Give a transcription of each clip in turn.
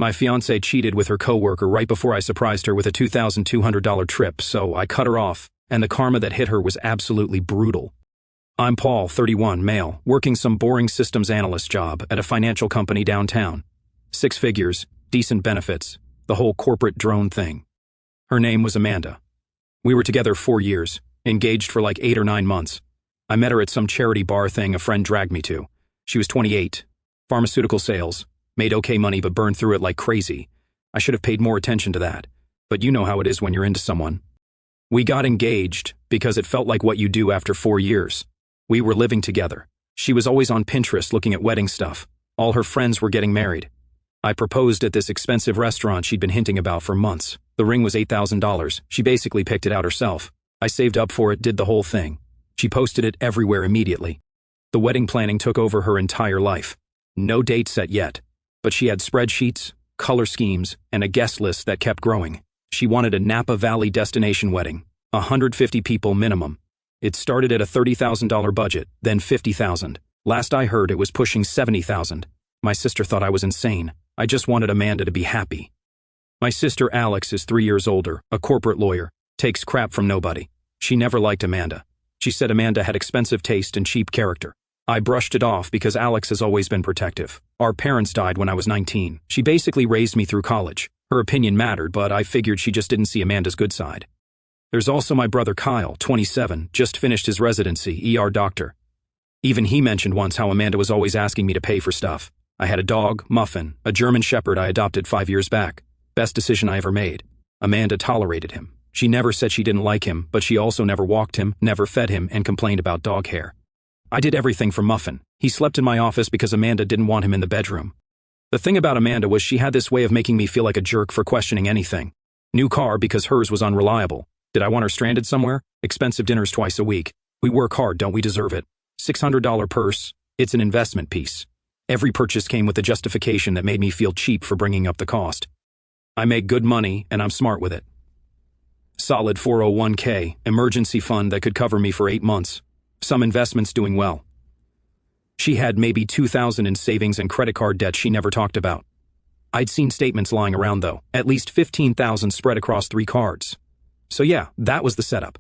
My fiancée cheated with her coworker right before I surprised her with a $2,200 trip, so I cut her off, and the karma that hit her was absolutely brutal. I'm Paul, 31, male, working some boring systems analyst job at a financial company downtown. 6 figures, decent benefits, the whole corporate drone thing. Her name was Amanda. We were together 4 years, engaged for like 8 or 9 months. I met her at some charity bar thing a friend dragged me to. She was 28, pharmaceutical sales, made okay money but burned through it like crazy. I should have paid more attention to that, but you know how it is when you're into someone. We got engaged because it felt like what you do after 4 years. We were living together. She was always on Pinterest looking at wedding stuff. All her friends were getting married. I proposed at this expensive restaurant she'd been hinting about for months. The ring was $8,000. She basically picked it out herself. I saved up for it, did the whole thing. She posted it everywhere immediately. The wedding planning took over her entire life. No date set yet, but she had spreadsheets, color schemes, and a guest list that kept growing. She wanted a Napa Valley destination wedding, 150 people minimum. It started at a $30,000 budget, then $50,000. Last I heard, it was pushing $70,000. My sister thought I was insane. I just wanted Amanda to be happy. My sister Alex is 3 years older, a corporate lawyer, takes crap from nobody. She never liked Amanda. She said Amanda had expensive taste and cheap character. I brushed it off because Alex has always been protective. Our parents died when I was 19. She basically raised me through college. Her opinion mattered, but I figured she just didn't see Amanda's good side. There's also my brother Kyle, 27, just finished his residency, ER doctor. Even he mentioned once how Amanda was always asking me to pay for stuff. I had a dog, Muffin, a German Shepherd I adopted 5 years back. Best decision I ever made. Amanda tolerated him. She never said she didn't like him, but she also never walked him, never fed him, and complained about dog hair. I did everything for Muffin. He slept in my office because Amanda didn't want him in the bedroom. The thing about Amanda was she had this way of making me feel like a jerk for questioning anything. New car because hers was unreliable. Did I want her stranded somewhere? Expensive dinners twice a week. We work hard, don't we deserve it? $600 purse. It's an investment piece. Every purchase came with a justification that made me feel cheap for bringing up the cost. I make good money, and I'm smart with it. Solid 401k, emergency fund that could cover me for 8 months. Some investments doing well. She had maybe $2,000 in savings and credit card debt she never talked about. I'd seen statements lying around though, at least $15,000 spread across 3 cards. So yeah, that was the setup.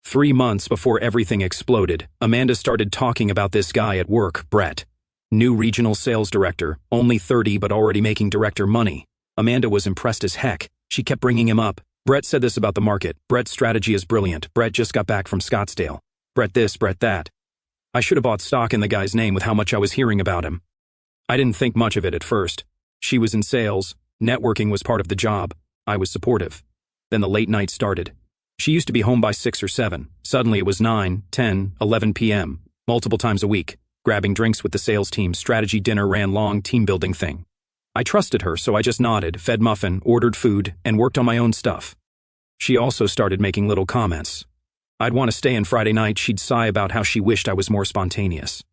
3 months before everything exploded, Amanda started talking about this guy at work, Brett. New regional sales director, only 30 but already making director money. Amanda was impressed as heck. She kept bringing him up. Brett said this about the market. Brett's strategy is brilliant. Brett just got back from Scottsdale. Brett this, Brett that. I should have bought stock in the guy's name with how much I was hearing about him. I didn't think much of it at first. She was in sales. Networking was part of the job. I was supportive. Then the late night started. She used to be home by 6 or 7. Suddenly it was 9, 10, 11 p.m. Multiple times a week. Grabbing drinks with the sales team, strategy dinner ran long, team-building thing. I trusted her, so I just nodded, fed Muffin, ordered food, and worked on my own stuff. She also started making little comments. I'd want to stay in Friday night, she'd sigh about how she wished I was more spontaneous.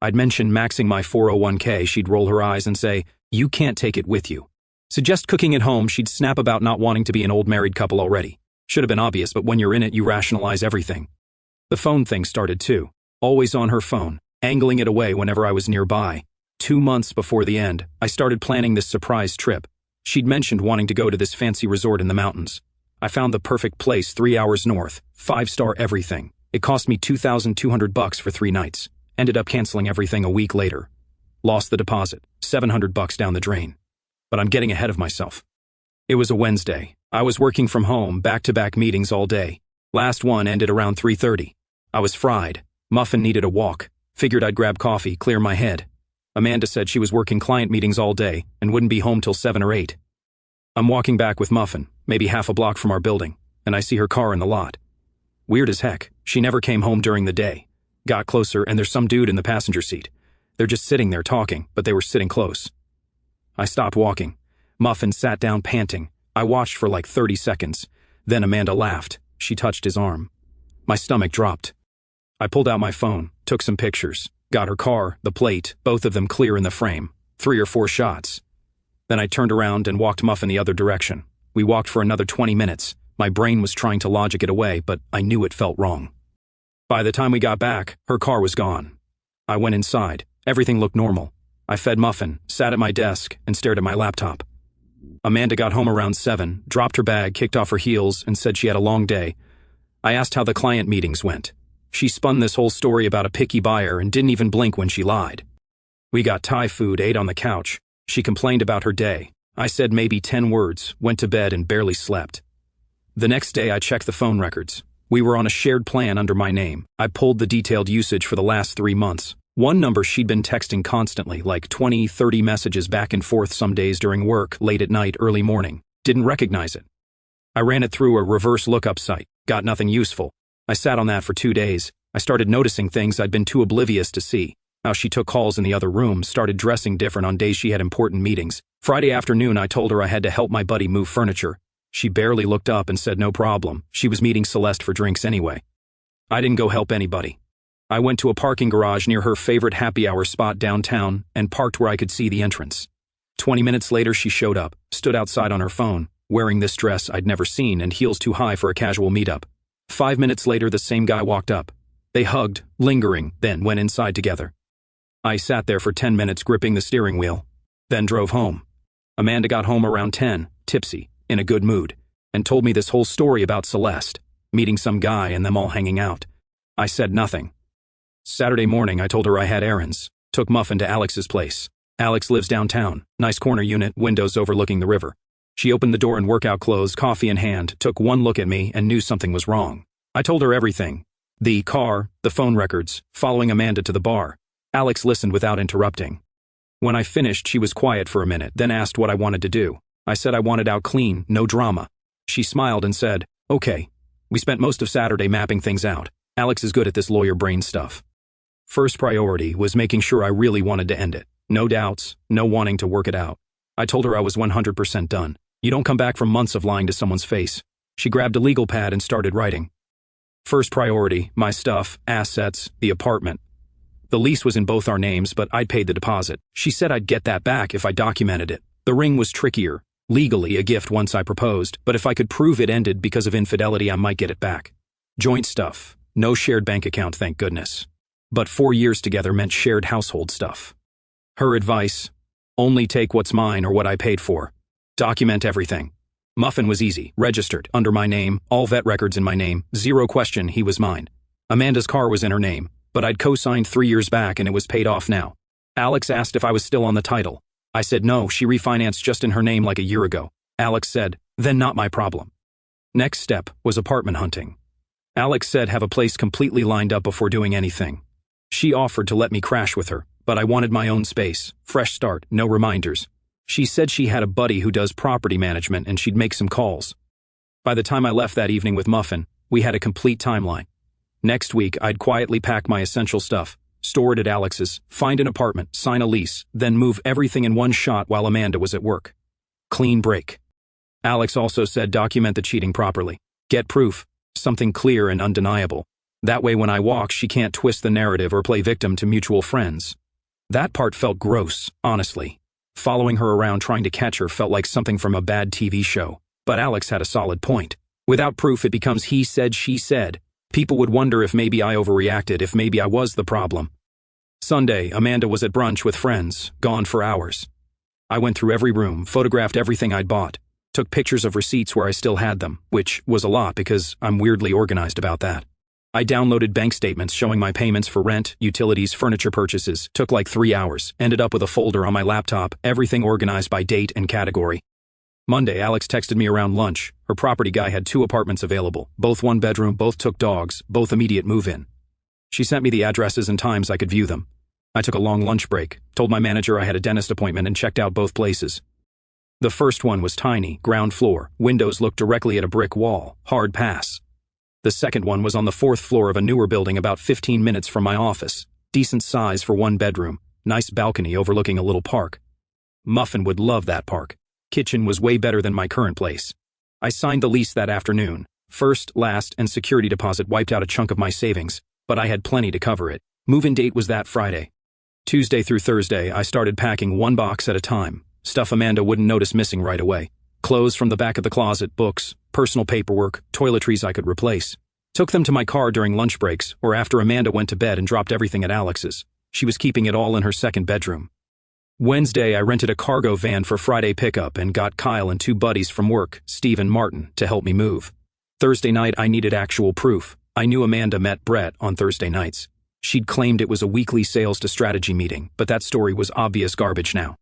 I'd mention maxing my 401k, she'd roll her eyes and say, "You can't take it with you." Suggest cooking at home, she'd snap about not wanting to be an old married couple already. Should have been obvious, but when you're in it, you rationalize everything. The phone thing started too. Always on her phone, angling it away whenever I was nearby. 2 months before the end, I started planning this surprise trip. She'd mentioned wanting to go to this fancy resort in the mountains. I found the perfect place 3 hours north, 5-star everything. It cost me $2,200 for 3 nights. Ended up canceling everything a week later. Lost the deposit, $700 down the drain. But I'm getting ahead of myself. It was a Wednesday. I was working from home, back-to-back meetings all day. Last one ended around 3:30. I was fried. Muffin needed a walk. Figured I'd grab coffee, clear my head. Amanda said she was working client meetings all day and wouldn't be home till 7 or 8. I'm walking back with Muffin, maybe half a block from our building, and I see her car in the lot. Weird as heck, she never came home during the day. Got closer and there's some dude in the passenger seat. They're just sitting there talking, but they were sitting close. I stopped walking. Muffin sat down panting. I watched for like 30 seconds. Then Amanda laughed. She touched his arm. My stomach dropped. I pulled out my phone, took some pictures, got her car, the plate, both of them clear in the frame, 3 or 4 shots. Then I turned around and walked Muffin the other direction. We walked for another 20 minutes. My brain was trying to logic it away, but I knew it felt wrong. By the time we got back, her car was gone. I went inside. Everything looked normal. I fed Muffin, sat at my desk, and stared at my laptop. Amanda got home around 7, dropped her bag, kicked off her heels, and said she had a long day. I asked how the client meetings went. She spun this whole story about a picky buyer and didn't even blink when she lied. We got Thai food, ate on the couch. She complained about her day. I said maybe 10 words, went to bed and barely slept. The next day I checked the phone records. We were on a shared plan under my name. I pulled the detailed usage for the last 3 months. One number she'd been texting constantly, like 20, 30 messages back and forth some days during work, late at night, early morning. Didn't recognize it. I ran it through a reverse lookup site. Got nothing useful. I sat on that for 2 days. I started noticing things I'd been too oblivious to see. How she took calls in the other room, started dressing different on days she had important meetings. Friday afternoon I told her I had to help my buddy move furniture. She barely looked up and said no problem. She was meeting Celeste for drinks anyway. I didn't go help anybody. I went to a parking garage near her favorite happy hour spot downtown and parked where I could see the entrance. 20 minutes later she showed up, stood outside on her phone, wearing this dress I'd never seen and heels too high for a casual meetup. 5 minutes later the same guy walked up. They hugged, lingering, then went inside together. I sat there for 10 minutes gripping the steering wheel, then drove home. Amanda got home around 10, tipsy, in a good mood, and told me this whole story about Celeste, meeting some guy and them all hanging out. I said nothing. Saturday morning I told her I had errands, took Muffin to Alex's place. Alex lives downtown, nice corner unit, windows overlooking the river. She opened the door in workout clothes, coffee in hand, took one look at me and knew something was wrong. I told her everything. The car, the phone records, following Amanda to the bar. Alex listened without interrupting. When I finished, she was quiet for a minute, then asked what I wanted to do. I said I wanted out clean, no drama. She smiled and said, okay. We spent most of Saturday mapping things out. Alex is good at this lawyer brain stuff. First priority was making sure I really wanted to end it. No doubts, no wanting to work it out. I told her I was 100% done. You don't come back from months of lying to someone's face. She grabbed a legal pad and started writing. First priority, my stuff, assets, the apartment. The lease was in both our names, but I'd paid the deposit. She said I'd get that back if I documented it. The ring was trickier. Legally a gift once I proposed, but if I could prove it ended because of infidelity, I might get it back. Joint stuff. No shared bank account, thank goodness. But 4 years together meant shared household stuff. Her advice, only take what's mine or what I paid for. Document everything. Muffin was easy, registered, under my name, all vet records in my name, zero question he was mine. Amanda's car was in her name, but I'd co-signed 3 years back and it was paid off now. Alex asked if I was still on the title. I said no, she refinanced just in her name like a year ago. Alex said, then not my problem. Next step was apartment hunting. Alex said have a place completely lined up before doing anything. She offered to let me crash with her, but I wanted my own space, fresh start, no reminders. She said she had a buddy who does property management and she'd make some calls. By the time I left that evening with Muffin, we had a complete timeline. Next week, I'd quietly pack my essential stuff, store it at Alex's, find an apartment, sign a lease, then move everything in one shot while Amanda was at work. Clean break. Alex also said document the cheating properly. Get proof, something clear and undeniable. That way when I walk, she can't twist the narrative or play victim to mutual friends. That part felt gross, honestly. Following her around trying to catch her felt like something from a bad TV show. But Alex had a solid point. Without proof, it becomes he said, she said. People would wonder if maybe I overreacted, if maybe I was the problem. Sunday, Amanda was at brunch with friends, gone for hours. I went through every room, photographed everything I'd bought, took pictures of receipts where I still had them, which was a lot because I'm weirdly organized about that. I downloaded bank statements showing my payments for rent, utilities, furniture purchases. Took like 3 hours. Ended up with a folder on my laptop, everything organized by date and category. Monday, Alex texted me around lunch. Her property guy had 2 apartments available, both 1 bedroom, both took dogs, both immediate move-in. She sent me the addresses and times I could view them. I took a long lunch break, told my manager I had a dentist appointment and checked out both places. The first one was tiny, ground floor, windows looked directly at a brick wall, hard pass. The second one was on the 4th floor of a newer building about 15 minutes from my office. Decent size for 1 bedroom, nice balcony overlooking a little park. Muffin would love that park. Kitchen was way better than my current place. I signed the lease that afternoon. First, last, and security deposit wiped out a chunk of my savings, but I had plenty to cover it. Move-in date was that Friday. Tuesday through Thursday, I started packing 1 box at a time. Stuff Amanda wouldn't notice missing right away. Clothes from the back of the closet, books, personal paperwork, toiletries I could replace. Took them to my car during lunch breaks or after Amanda went to bed and dropped everything at Alex's. She was keeping it all in her second bedroom. Wednesday, I rented a cargo van for Friday pickup and got Kyle and two buddies from work, Steve and Martin, to help me move. Thursday night, I needed actual proof. I knew Amanda met Brett on Thursday nights. She'd claimed it was a weekly sales to strategy meeting, but that story was obvious garbage now.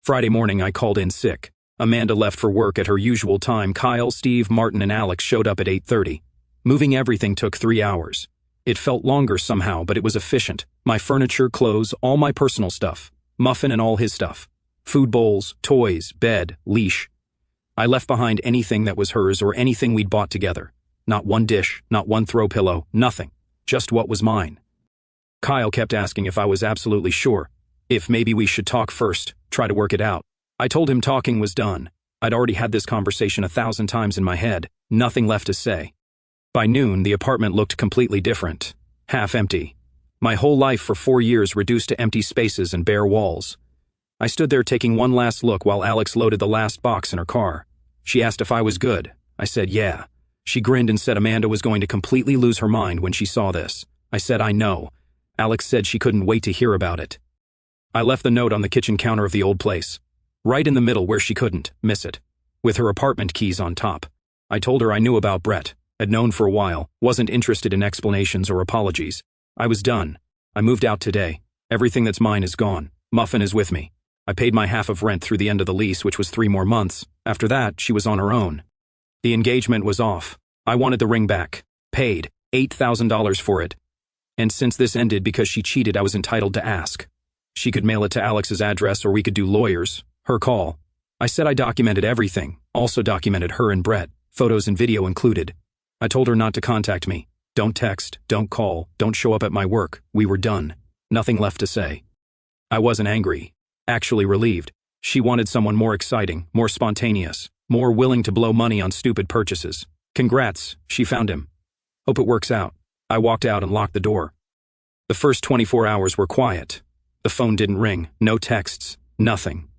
Friday morning, I called in sick. Amanda left for work at her usual time. Kyle, Steve, Martin, and Alex showed up at 8:30. Moving everything took 3 hours. It felt longer somehow, but it was efficient. My furniture, clothes, all my personal stuff. Muffin and all his stuff. Food bowls, toys, bed, leash. I left behind anything that was hers or anything we'd bought together. Not one dish, not one throw pillow, nothing. Just what was mine. Kyle kept asking if I was absolutely sure. If maybe we should talk first, try to work it out. I told him talking was done. I'd already had this conversation 1,000 times in my head. Nothing left to say. By noon, the apartment looked completely different. Half empty. My whole life for 4 years reduced to empty spaces and bare walls. I stood there taking one last look while Alex loaded the last box in her car. She asked if I was good. I said yeah. She grinned and said Amanda was going to completely lose her mind when she saw this. I said I know. Alex said she couldn't wait to hear about it. I left the note on the kitchen counter of the old place. Right in the middle where she couldn't miss it. With her apartment keys on top. I told her I knew about Brett. Had known for a while. Wasn't interested in explanations or apologies. I was done. I moved out today. Everything that's mine is gone. Muffin is with me. I paid my half of rent through the end of the lease, which was 3 more months. After that, she was on her own. The engagement was off. I wanted the ring back. Paid $8,000 for it. And since this ended because she cheated, I was entitled to ask. She could mail it to Alex's address or we could do lawyers. Her call. I said I documented everything. Also documented her and Brett. Photos and video included. I told her not to contact me. Don't text, don't call, don't show up at my work. We were done. Nothing left to say. I wasn't angry. Actually relieved. She wanted someone more exciting, more spontaneous, more willing to blow money on stupid purchases. Congrats, she found him. Hope it works out. I walked out and locked the door. The first 24 hours were quiet. The phone didn't ring, no texts, nothing.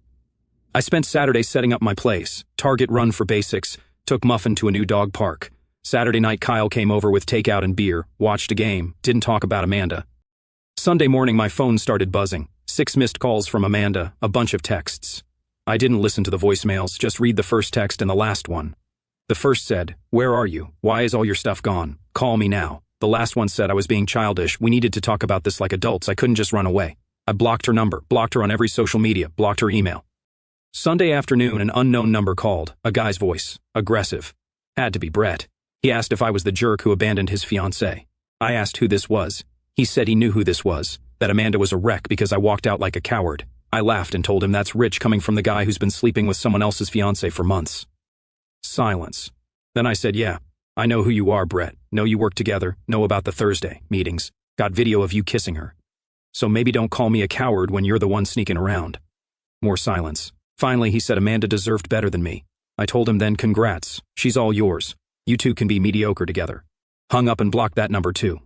I spent Saturday setting up my place, Target run for basics, took Muffin to a new dog park. Saturday night Kyle came over with takeout and beer, watched a game, didn't talk about Amanda. Sunday morning my phone started buzzing. 6 missed calls from Amanda, a bunch of texts. I didn't listen to the voicemails, just read the first text and the last one. The first said, "Where are you? Why is all your stuff gone? Call me now." The last one said I was being childish. We needed to talk about this like adults. I couldn't just run away. I blocked her number, blocked her on every social media, blocked her email. Sunday afternoon an unknown number called, a guy's voice, aggressive. Had to be Brett. He asked if I was the jerk who abandoned his fiancée. I asked who this was. He said he knew who this was, that Amanda was a wreck because I walked out like a coward. I laughed and told him that's rich coming from the guy who's been sleeping with someone else's fiancée for months. Silence. Then I said, yeah, I know who you are, Brett. Know you work together, know about the Thursday meetings. Got video of you kissing her. So maybe don't call me a coward when you're the one sneaking around. More silence. Finally, he said Amanda deserved better than me. I told him then, congrats, she's all yours. You two can be mediocre together. Hung up and blocked that number too.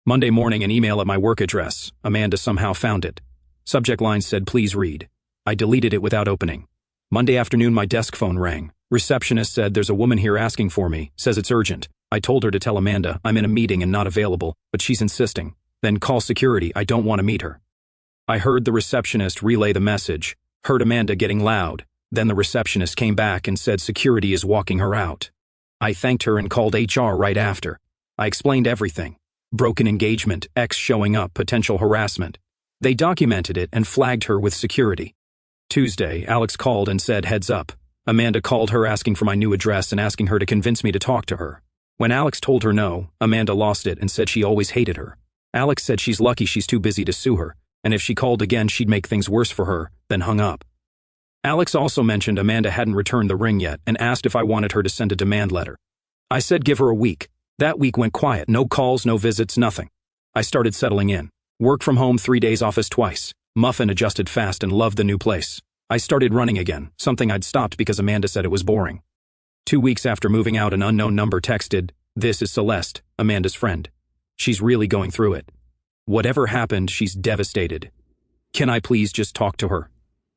Monday morning, an email at my work address. Amanda somehow found it. Subject line said, please read. I deleted it without opening. Monday afternoon, my desk phone rang. Receptionist said, there's a woman here asking for me, says it's urgent. I told her to tell Amanda I'm in a meeting and not available, but she's insisting. Then call security, I don't want to meet her. I heard the receptionist relay the message, heard Amanda getting loud. Then the receptionist came back and said security is walking her out. I thanked her and called HR right after. I explained everything. Broken engagement, ex showing up, potential harassment. They documented it and flagged her with security. Tuesday, Alex called and said heads up. Amanda called her asking for my new address and asking her to convince me to talk to her. When Alex told her no, Amanda lost it and said she always hated her. Alex said she's lucky she's too busy to sue her, and if she called again she'd make things worse for her, then hung up. Alex also mentioned Amanda hadn't returned the ring yet and asked if I wanted her to send a demand letter. I said give her a week. That week went quiet, no calls, no visits, nothing. I started settling in. Work from home 3 days, office twice. Muffin adjusted fast and loved the new place. I started running again, something I'd stopped because Amanda said it was boring. 2 weeks after moving out, an unknown number texted, this is Celeste, Amanda's friend. She's really going through it. Whatever happened, she's devastated. Can I please just talk to her?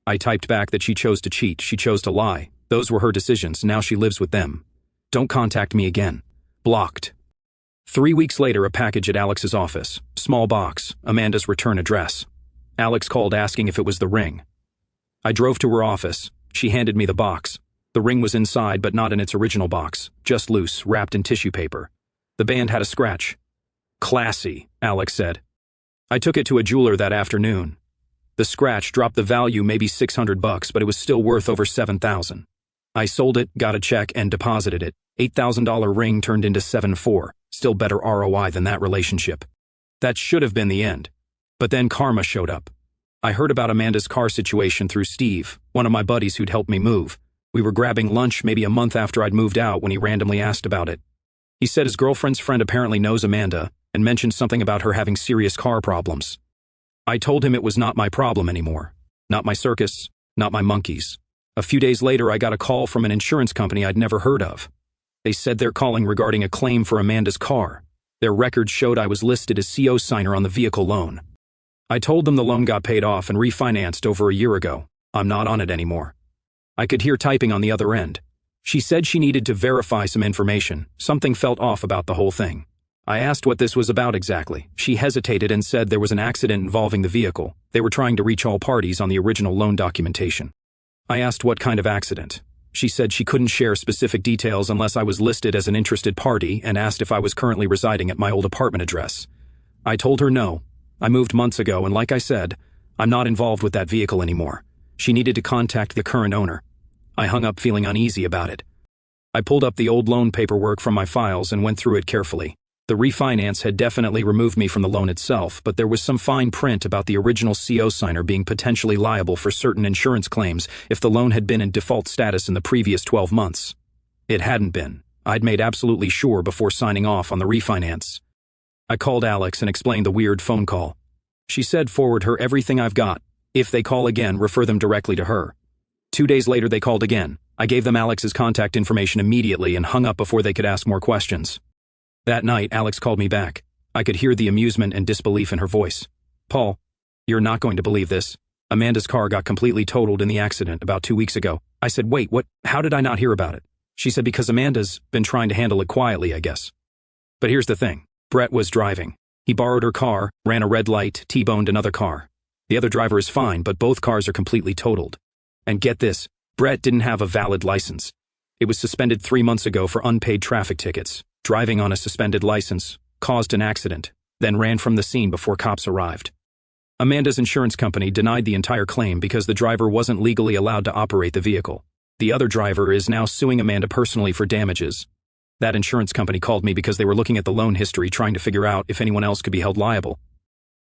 I typed back that she chose to cheat, she chose to lie. Those were her decisions, now she lives with them. Don't contact me again. Blocked. 3 weeks later, a package at Alex's office. Small box, Amanda's return address. Alex called asking if it was the ring. I drove to her office. She handed me the box. The ring was inside, but not in its original box, just loose, wrapped in tissue paper. The band had a scratch. Classy, Alex said. I took it to a jeweler that afternoon. The scratch dropped the value maybe $600, but it was still worth over $7,000. I sold it, got a check, and deposited it. $8,000 ring turned into $7,400, still better ROI than that relationship. That should have been the end. But then karma showed up. I heard about Amanda's car situation through Steve, one of my buddies who'd helped me move. We were grabbing lunch maybe a month after I'd moved out when he randomly asked about it. He said his girlfriend's friend apparently knows Amanda and mentioned something about her having serious car problems. I told him it was not my problem anymore. Not my circus, not my monkeys. A few days later, I got a call from an insurance company I'd never heard of. They said they're calling regarding a claim for Amanda's car. Their records showed I was listed as CO signer on the vehicle loan. I told them the loan got paid off and refinanced over a year ago. I'm not on it anymore. I could hear typing on the other end. She said she needed to verify some information. Something felt off about the whole thing. I asked what this was about exactly. She hesitated and said there was an accident involving the vehicle. They were trying to reach all parties on the original loan documentation. I asked what kind of accident. She said she couldn't share specific details unless I was listed as an interested party and asked if I was currently residing at my old apartment address. I told her no. I moved months ago and like I said, I'm not involved with that vehicle anymore. She needed to contact the current owner. I hung up feeling uneasy about it. I pulled up the old loan paperwork from my files and went through it carefully. The refinance had definitely removed me from the loan itself, but there was some fine print about the original CO signer being potentially liable for certain insurance claims if the loan had been in default status in the previous 12 months. It hadn't been. I'd made absolutely sure before signing off on the refinance. I called Alex and explained the weird phone call. She said forward her everything I've got. If they call again, refer them directly to her. 2 days later they called again. I gave them Alex's contact information immediately and hung up before they could ask more questions. That night, Alex called me back. I could hear the amusement and disbelief in her voice. Paul, you're not going to believe this. Amanda's car got completely totaled in the accident about 2 weeks ago. I said, wait, what? How did I not hear about it? She said because Amanda's been trying to handle it quietly, I guess. But here's the thing. Brett was driving. He borrowed her car, ran a red light, T-boned another car. The other driver is fine, but both cars are completely totaled. And get this, Brett didn't have a valid license. It was suspended 3 months ago for unpaid traffic tickets. Driving on a suspended license, caused an accident, then ran from the scene before cops arrived. Amanda's insurance company denied the entire claim because the driver wasn't legally allowed to operate the vehicle. The other driver is now suing Amanda personally for damages. That insurance company called me because they were looking at the loan history trying to figure out if anyone else could be held liable.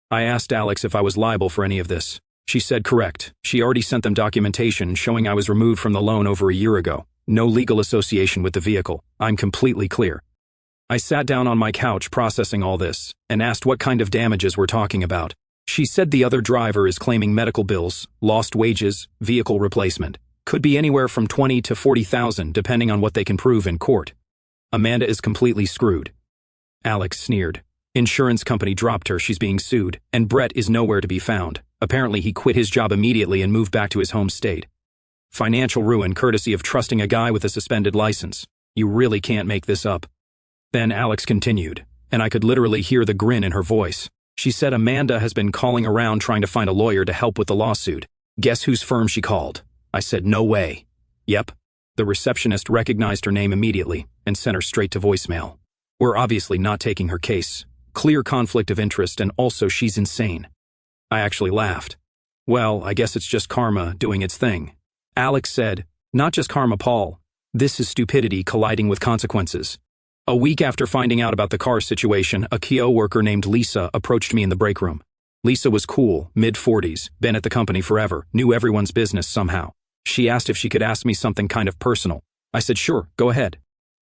I asked Alex if I was liable for any of this. She said correct. She already sent them documentation showing I was removed from the loan over a year ago. No legal association with the vehicle. I'm completely clear. I sat down on my couch processing all this and asked what kind of damages we're talking about. She said the other driver is claiming medical bills, lost wages, vehicle replacement. Could be anywhere from $20,000 to $40,000 depending on what they can prove in court. Amanda is completely screwed. Alex sneered. Insurance company dropped her, she's being sued, and Brett is nowhere to be found. Apparently he quit his job immediately and moved back to his home state. Financial ruin courtesy of trusting a guy with a suspended license. You really can't make this up. Then Alex continued, and I could literally hear the grin in her voice. She said Amanda has been calling around trying to find a lawyer to help with the lawsuit. Guess whose firm she called? I said, no way. Yep. The receptionist recognized her name immediately and sent her straight to voicemail. We're obviously not taking her case. Clear conflict of interest, and also she's insane. I actually laughed. Well, I guess it's just karma doing its thing. Alex said, not just karma, Paul. This is stupidity colliding with consequences. A week after finding out about the car situation, a KO worker named Lisa approached me in the break room. Lisa was cool, mid-40s, been at the company forever, knew everyone's business somehow. She asked if she could ask me something kind of personal. I said, sure, go ahead.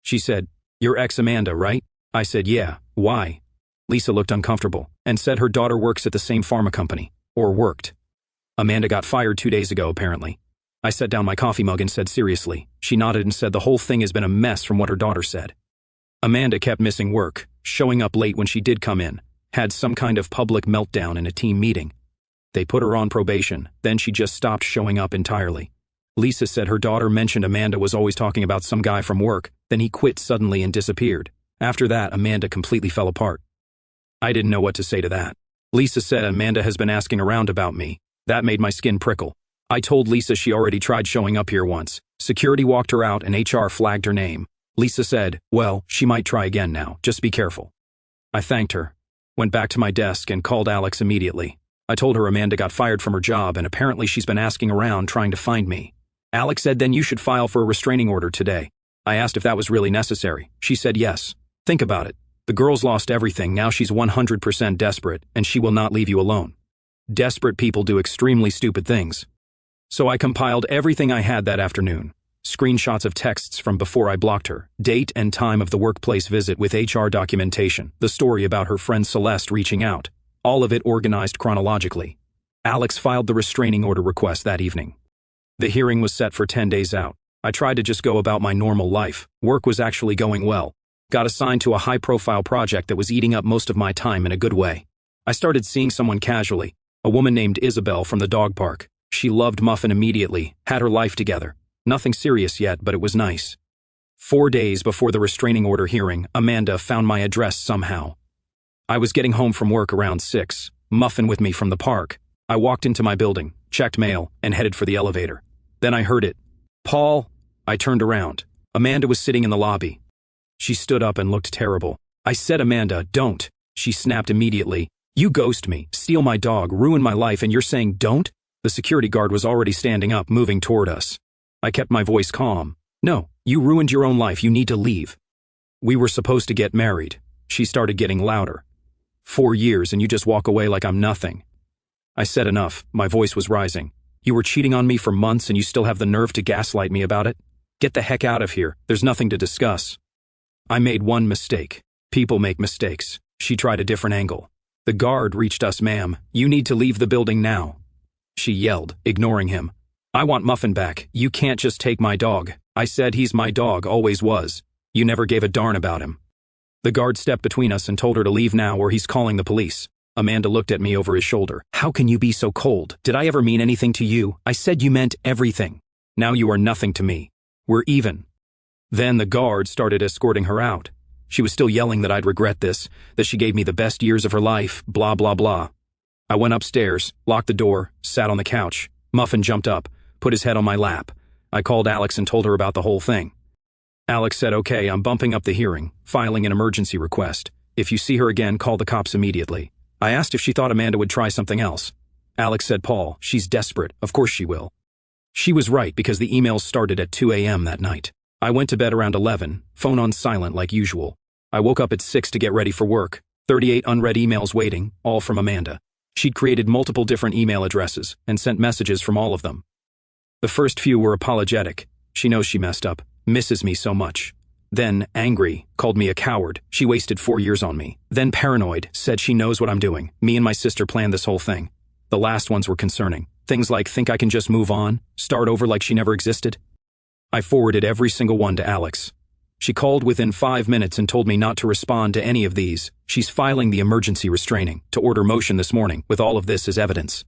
She said, you're ex-Amanda, right? I said, yeah, why? Lisa looked uncomfortable and said her daughter works at the same pharma company, or worked. Amanda got fired 2 days ago, apparently. I set down my coffee mug and said seriously. She nodded and said the whole thing has been a mess from what her daughter said. Amanda kept missing work, showing up late when she did come in, had some kind of public meltdown in a team meeting. They put her on probation, then she just stopped showing up entirely. Lisa said her daughter mentioned Amanda was always talking about some guy from work, then he quit suddenly and disappeared. After that, Amanda completely fell apart. I didn't know what to say to that. Lisa said Amanda has been asking around about me. That made my skin prickle. I told Lisa she already tried showing up here once. Security walked her out and HR flagged her name. Lisa said, well, she might try again now, just be careful. I thanked her, went back to my desk and called Alex immediately. I told her Amanda got fired from her job and apparently she's been asking around trying to find me. Alex said then you should file for a restraining order today. I asked if that was really necessary. She said yes. Think about it. The girl's lost everything, now she's 100% desperate, and she will not leave you alone. Desperate people do extremely stupid things. So I compiled everything I had that afternoon. Screenshots of texts from before I blocked her, date and time of the workplace visit with HR documentation, the story about her friend Celeste reaching out, all of it organized chronologically. Alex filed the restraining order request that evening. The hearing was set for 10 days out. I tried to just go about my normal life. Work was actually going well. Got assigned to a high-profile project that was eating up most of my time in a good way. I started seeing someone casually, a woman named Isabel from the dog park. She loved Muffin immediately, had her life together. Nothing serious yet, but it was nice. 4 days before the restraining order hearing, Amanda found my address somehow. I was getting home from work around 6, Muffin with me from the park. I walked into my building, checked mail, and headed for the elevator. Then I heard it. Paul. I turned around. Amanda was sitting in the lobby. She stood up and looked terrible. I said, Amanda, don't. She snapped immediately. You ghost me, steal my dog, ruin my life, and you're saying don't? The security guard was already standing up, moving toward us. I kept my voice calm. No, you ruined your own life, you need to leave. We were supposed to get married. She started getting louder. 4 years and you just walk away like I'm nothing. I said enough, my voice was rising. You were cheating on me for months and you still have the nerve to gaslight me about it? Get the heck out of here, there's nothing to discuss. I made one mistake. People make mistakes. She tried a different angle. The guard reached us, ma'am. You need to leave the building now. She yelled, ignoring him. I want Muffin back. You can't just take my dog. I said he's my dog, always was. You never gave a darn about him. The guard stepped between us and told her to leave now or he's calling the police. Amanda looked at me over his shoulder. How can you be so cold? Did I ever mean anything to you? I said you meant everything. Now you are nothing to me. We're even. Then the guard started escorting her out. She was still yelling that I'd regret this, that she gave me the best years of her life, blah, blah, blah. I went upstairs, locked the door, sat on the couch. Muffin jumped up, put his head on my lap. I called Alex and told her about the whole thing. Alex said, okay, I'm bumping up the hearing, filing an emergency request. If you see her again, call the cops immediately. I asked if she thought Amanda would try something else. Alex said, Paul, she's desperate, of course she will. She was right because the emails started at 2 a.m. that night. I went to bed around 11, phone on silent like usual. I woke up at 6 to get ready for work, 38 unread emails waiting, all from Amanda. She'd created multiple different email addresses and sent messages from all of them. The first few were apologetic. She knows she messed up, misses me so much. Then, angry, called me a coward. She wasted 4 years on me. Then paranoid, said she knows what I'm doing. Me and my sister planned this whole thing. The last ones were concerning. Things like think I can just move on, start over like she never existed. I forwarded every single one to Alex. She called within 5 minutes and told me not to respond to any of these. She's filing the emergency restraining to order motion this morning with all of this as evidence.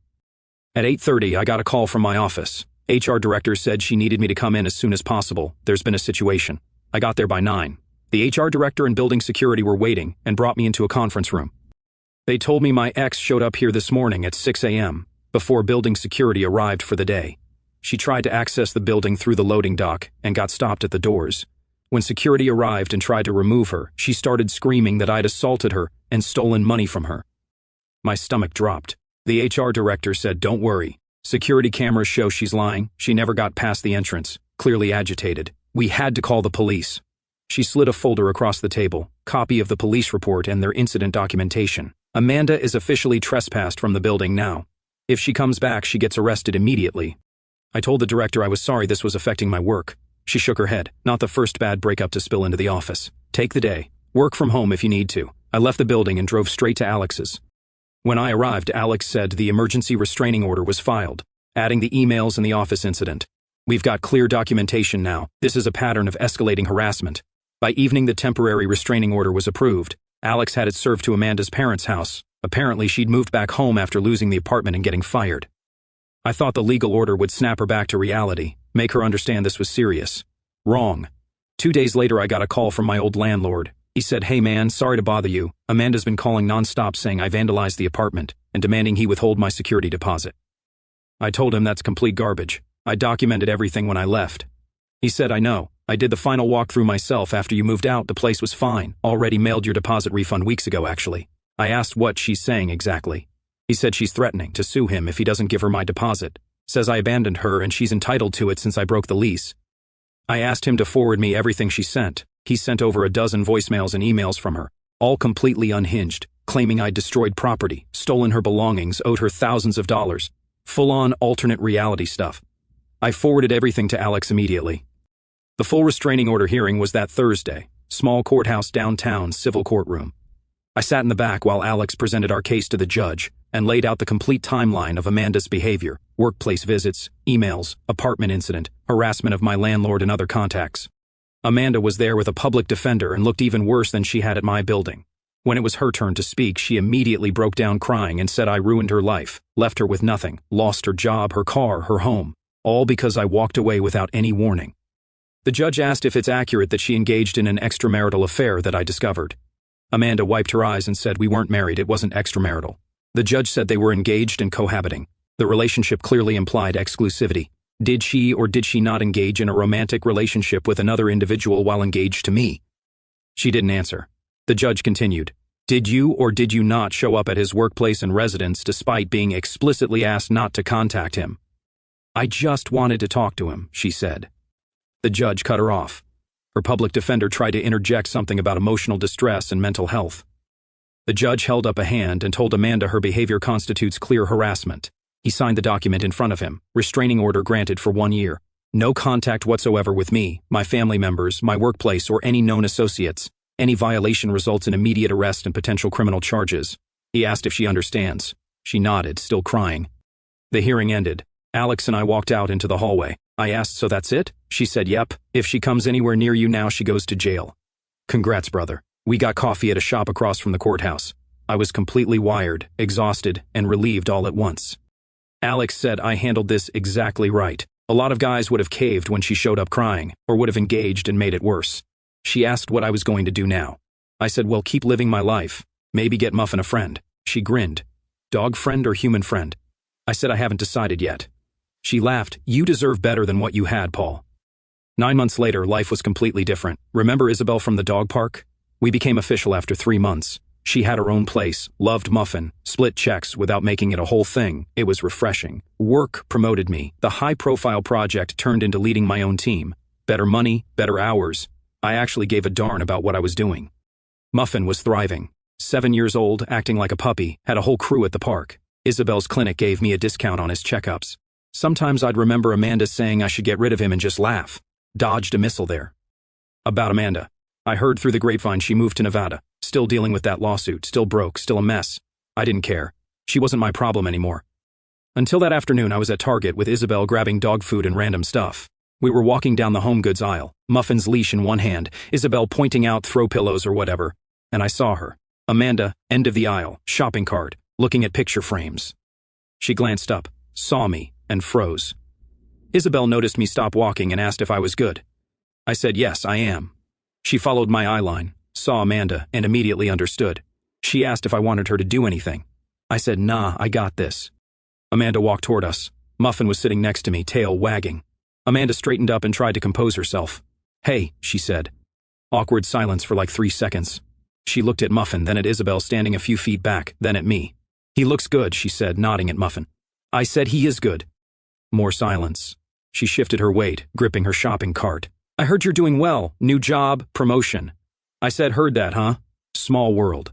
At 8:30, I got a call from my office. HR director said she needed me to come in as soon as possible. There's been a situation. I got there by 9. The HR director and building security were waiting and brought me into a conference room. They told me my ex showed up here this morning at 6 a.m. before building security arrived for the day. She tried to access the building through the loading dock and got stopped at the doors. When security arrived and tried to remove her, she started screaming that I'd assaulted her and stolen money from her. My stomach dropped. The HR director said, don't worry. Security cameras show she's lying. She never got past the entrance, clearly agitated. We had to call the police. She slid a folder across the table, copy of the police report and their incident documentation. Amanda is officially trespassed from the building now. If she comes back, she gets arrested immediately. I told the director I was sorry this was affecting my work. She shook her head. Not the first bad breakup to spill into the office. Take the day. Work from home if you need to. I left the building and drove straight to Alex's. When I arrived, Alex said the emergency restraining order was filed, adding the emails and the office incident. We've got clear documentation now. This is a pattern of escalating harassment. By evening, the temporary restraining order was approved. Alex had it served to Amanda's parents' house. Apparently, she'd moved back home after losing the apartment and getting fired. I thought the legal order would snap her back to reality, make her understand this was serious. Wrong. 2 days later, I got a call from my old landlord. He said, hey man, sorry to bother you. Amanda's been calling nonstop saying I vandalized the apartment and demanding he withhold my security deposit. I told him that's complete garbage. I documented everything when I left. He said, I know. I did the final walkthrough myself after you moved out. The place was fine. Already mailed your deposit refund weeks ago, actually. I asked what she's saying exactly. He said she's threatening to sue him if he doesn't give her my deposit. Says I abandoned her and she's entitled to it since I broke the lease. I asked him to forward me everything she sent. He sent over a dozen voicemails and emails from her, all completely unhinged, claiming I'd destroyed property, stolen her belongings, owed her thousands of dollars. Full-on alternate reality stuff. I forwarded everything to Alex immediately. The full restraining order hearing was that Thursday, small courthouse downtown, civil courtroom. I sat in the back while Alex presented our case to the judge and laid out the complete timeline of Amanda's behavior, workplace visits, emails, apartment incident, harassment of my landlord and other contacts. Amanda was there with a public defender and looked even worse than she had at my building. When it was her turn to speak, she immediately broke down crying and said I ruined her life, left her with nothing, lost her job, her car, her home, all because I walked away without any warning. The judge asked if it's accurate that she engaged in an extramarital affair that I discovered. Amanda wiped her eyes and said we weren't married, it wasn't extramarital. The judge said they were engaged and cohabiting. The relationship clearly implied exclusivity. Did she or did she not engage in a romantic relationship with another individual while engaged to me? She didn't answer. The judge continued. Did you or did you not show up at his workplace and residence despite being explicitly asked not to contact him? I just wanted to talk to him, she said. The judge cut her off. Her public defender tried to interject something about emotional distress and mental health. The judge held up a hand and told Amanda her behavior constitutes clear harassment. He signed the document in front of him, restraining order granted for 1 year. No contact whatsoever with me, my family members, my workplace, or any known associates. Any violation results in immediate arrest and potential criminal charges. He asked if she understands. She nodded, still crying. The hearing ended. Alex and I walked out into the hallway. I asked, so that's it? She said, yep. If she comes anywhere near you now, she goes to jail. Congrats, brother. We got coffee at a shop across from the courthouse. I was completely wired, exhausted, and relieved all at once. Alex said I handled this exactly right. A lot of guys would have caved when she showed up crying, or would have engaged and made it worse. She asked what I was going to do now. I said, well, keep living my life. Maybe get Muffin a friend. She grinned. Dog friend or human friend? I said I haven't decided yet. She laughed. You deserve better than what you had, Paul. 9 months later, life was completely different. Remember Isabel from the dog park? We became official after 3 months. She had her own place, loved Muffin, split checks without making it a whole thing. It was refreshing. Work promoted me. The high-profile project turned into leading my own team. Better money, better hours. I actually gave a darn about what I was doing. Muffin was thriving. 7 years old, acting like a puppy, had a whole crew at the park. Isabel's clinic gave me a discount on his checkups. Sometimes I'd remember Amanda saying I should get rid of him and just laugh. Dodged a missile there. About Amanda. I heard through the grapevine she moved to Nevada, still dealing with that lawsuit, still broke, still a mess. I didn't care. She wasn't my problem anymore. Until that afternoon, I was at Target with Isabel grabbing dog food and random stuff. We were walking down the home goods aisle, Muffin's leash in one hand, Isabel pointing out throw pillows or whatever, and I saw her. Amanda, end of the aisle, shopping cart, looking at picture frames. She glanced up, saw me, and froze. Isabel noticed me stop walking and asked if I was good. I said, yes, I am. She followed my eye line, saw Amanda, and immediately understood. She asked if I wanted her to do anything. I said, nah, I got this. Amanda walked toward us. Muffin was sitting next to me, tail wagging. Amanda straightened up and tried to compose herself. Hey, she said. Awkward silence for like 3 seconds. She looked at Muffin, then at Isabel standing a few feet back, then at me. He looks good, she said, nodding at Muffin. I said he is good. More silence. She shifted her weight, gripping her shopping cart. I heard you're doing well. New job, promotion. I said, heard that, huh? Small world.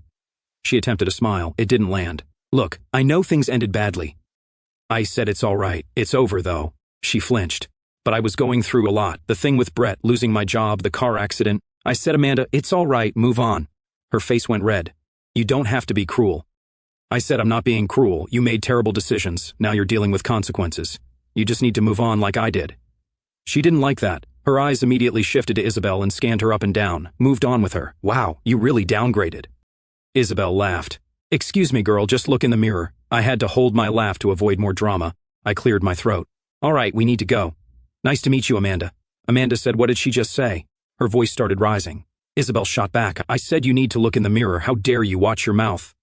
She attempted a smile. It didn't land. Look, I know things ended badly. I said it's all right. It's over, though. She flinched. But I was going through a lot. The thing with Brett, losing my job, the car accident. I said, Amanda, it's all right. Move on. Her face went red. You don't have to be cruel. I said, I'm not being cruel. You made terrible decisions. Now you're dealing with consequences. You just need to move on like I did. She didn't like that. Her eyes immediately shifted to Isabel and scanned her up and down, moved on with her. Wow, you really downgraded. Isabel laughed. Excuse me, girl, just look in the mirror. I had to hold my laugh to avoid more drama. I cleared my throat. All right, we need to go. Nice to meet you, Amanda. Amanda said, what did she just say? Her voice started rising. Isabel shot back. I said you need to look in the mirror. How dare you watch your mouth?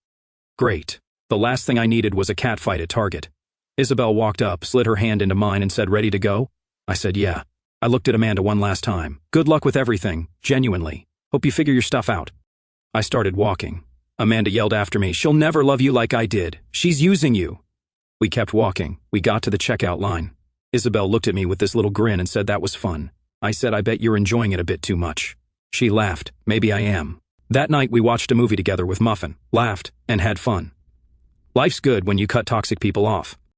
Great. The last thing I needed was a catfight at Target. Isabel walked up, slid her hand into mine and said, "Ready to go?" I said, "Yeah." I looked at Amanda one last time. "Good luck with everything, genuinely. Hope you figure your stuff out." I started walking. Amanda yelled after me, "She'll never love you like I did. She's using you." We kept walking. We got to the checkout line. Isabel looked at me with this little grin and said that was fun. I said, "I bet you're enjoying it a bit too much." She laughed. "Maybe I am." That night we watched a movie together with Muffin, laughed, and had fun. Life's good when you cut toxic people off.